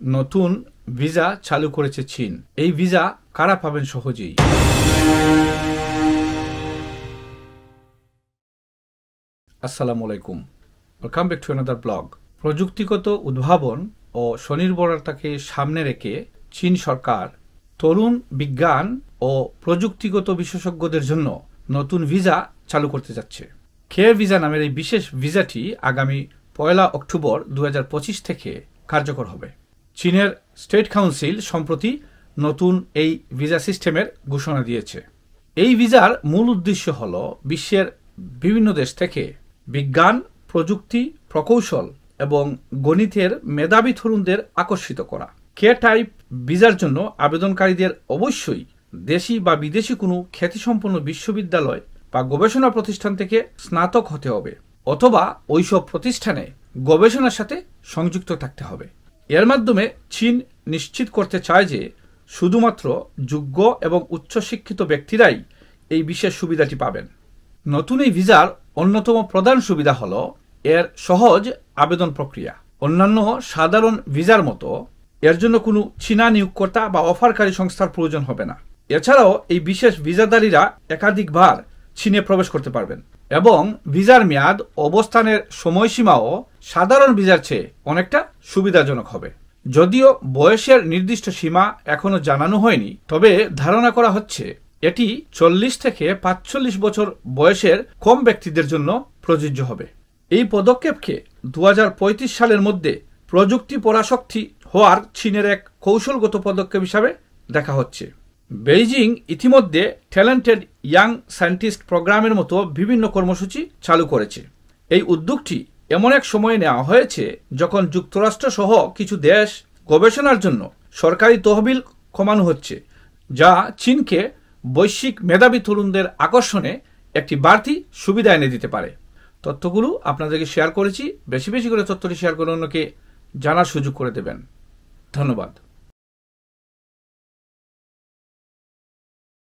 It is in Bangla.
নতুন ভিসা চালু করেছে চীন। এই ভিসা কারা পাবেন সহজেই? আসসালামু আলাইকুম, welcome back to another blog. প্রযুক্তিগত উদ্ভাবন ও স্বনির্ভরতাকে সামনে রেখে চীন সরকার তরুণ বিজ্ঞান ও প্রযুক্তিগত বিশেষজ্ঞদের জন্য নতুন ভিসা চালু করতে যাচ্ছে। কেয়ার ভিসা নামের এই বিশেষ ভিসাটি আগামী 1 অক্টোবর 2025 থেকে কার্যকর হবে। চীনের স্টেট কাউন্সিল সম্প্রতি নতুন এই ভিসা সিস্টেমের ঘোষণা দিয়েছে। এই ভিসার মূল উদ্দেশ্য হল বিশ্বের বিভিন্ন দেশ থেকে বিজ্ঞান, প্রযুক্তি, প্রকৌশল এবং গণিতের মেধাবী তরুণদের আকর্ষিত করা। কে টাইপ ভিসার জন্য আবেদনকারীদের অবশ্যই দেশি বা বিদেশি কোনো খ্যাতিসম্পন্ন বিশ্ববিদ্যালয় বা গবেষণা প্রতিষ্ঠান থেকে স্নাতক হতে হবে, অথবা ওইসব প্রতিষ্ঠানে গবেষণার সাথে সংযুক্ত থাকতে হবে। এর মাধ্যমে চীন নিশ্চিত করতে চায় যে শুধুমাত্র যোগ্য এবং উচ্চশিক্ষিত ব্যক্তিরাই এই বিশেষ সুবিধাটি পাবেন। নতুন এই ভিসার অন্যতম প্রধান সুবিধা হল এর সহজ আবেদন প্রক্রিয়া। অন্যান্য সাধারণ ভিসার মতো এর জন্য কোনো চীনা নিয়োগকর্তা বা অফারকারী সংস্থার প্রয়োজন হবে না। এছাড়াও এই বিশেষ ভিসাধারীরা একাধিকবার চীনে প্রবেশ করতে পারবেন এবং ভিসার মেয়াদ, অবস্থানের সময়সীমাও সাধারণ ভিসার চেয়ে অনেকটা সুবিধাজনক হবে। যদিও বয়সের নির্দিষ্ট সীমা এখনো জানানো হয়নি, তবে ধারণা করা হচ্ছে এটি 40 থেকে 45 বছর বয়সের কম ব্যক্তিদের জন্য প্রযোজ্য হবে। এই পদক্ষেপকে 2035 সালের মধ্যে প্রযুক্তি পরাশক্তি হওয়ার চীনের এক কৌশলগত পদক্ষেপ হিসাবে দেখা হচ্ছে। বেইজিং ইতিমধ্যে ট্যালেন্টেড ইয়াং সায়েন্টিস্ট প্রোগ্রামের মতো বিভিন্ন কর্মসূচি চালু করেছে। এই উদ্যোগটি এমন এক সময়ে নেওয়া হয়েছে যখন যুক্তরাষ্ট্র সহ কিছু দেশ গবেষণার জন্য সরকারি তহবিল কমানো হচ্ছে, যা চীনকে বৈশ্বিক মেধাবী তরুণদের আকর্ষণে একটি বাড়তি সুবিধা এনে দিতে পারে। তথ্যগুলো আপনাদেরকে শেয়ার করেছি। বেশি বেশি করে তথ্যটি শেয়ার করে অন্যকে জানার সুযোগ করে দেবেন। ধন্যবাদ।